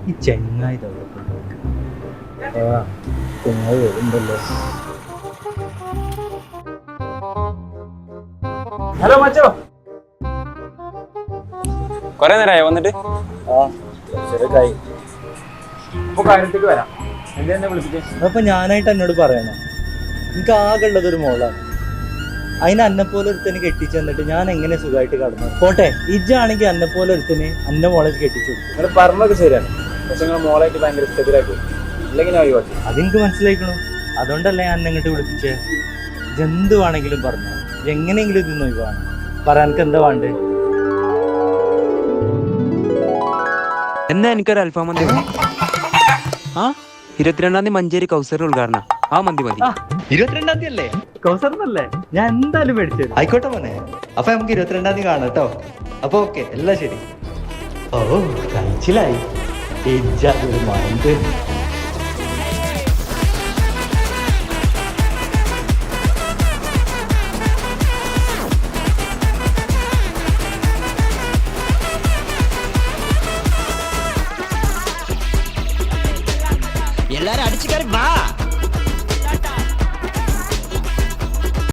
ഈ ചെങ്ങായി ചെങ്ങായി വരുന്നുണ്ടല്ലോ. ഹലോ മച്ചോ, കൊറേ നേരമായി വന്നിട്ട്. ശരിയായി. ഇപ്പൊ കാര്യത്തേക്ക് വരാം. എന്തെന്നെ വിളിപ്പിച്ചേ? അപ്പൊ ഞാനായിട്ട് എന്നോട് പറയണം, എനിക്ക് ആകെ ഉള്ളതൊരു മോളാണ്. അതിന് അന്നെപ്പോലെ ഒരുത്തന് കെട്ടിച്ചു തന്നിട്ട് ഞാൻ എങ്ങനെ സുഖമായിട്ട് കടന്നു പോട്ടെ? ഇജ്ജാണെങ്കിൽ അന്നെപ്പോലെ ഒരുത്തന് അന്ന മോളെ കെട്ടിച്ചു കൊടുക്കും. നിങ്ങൾ പറഞ്ഞതൊക്കെ ശരിയാണ്, പക്ഷെ നിങ്ങൾ മോളായിട്ട് ഭയങ്കര സ്ഥിരമായിട്ട് ഇല്ലെങ്കിൽ ഞാൻ ഒഴിവാക്കി. അതെനിക്ക് മനസ്സിലായിക്കണു. അതുകൊണ്ടല്ലേ ഞാൻ ഇങ്ങോട്ട് വിളിപ്പിച്ചേ. ഇതെന്ത് വേണമെങ്കിലും പറഞ്ഞു, എങ്ങനെയെങ്കിലും ഇത് നോക്കണം. പറയാൻ എനിക്ക് എന്താ വേണ്ടേ? എന്നാ എനിക്കൊരു അൽഫാം മന്തി മതി. ആ 22-ാം തീയതി മഞ്ചേരി കൗസറിന് ഉദ്ഘാടനം. ആ മന്തി മതി. 22-ാം തീയതി അല്ലേ? കൗസറിനല്ലേ? ഞാൻ എന്തായാലും മേടിച്ചു തരും. ആയിക്കോട്ടെ മോനെ, അപ്പൊ നമുക്ക് 22-ാം തീയതി കാണാം കേട്ടോ. അപ്പൊ ഓക്കെ, എല്ലാം ശരി. ഓ കഴിച്ചിലായി. മൈൻഡ് எல்லாரும் அடிச்சுக்காரு வா.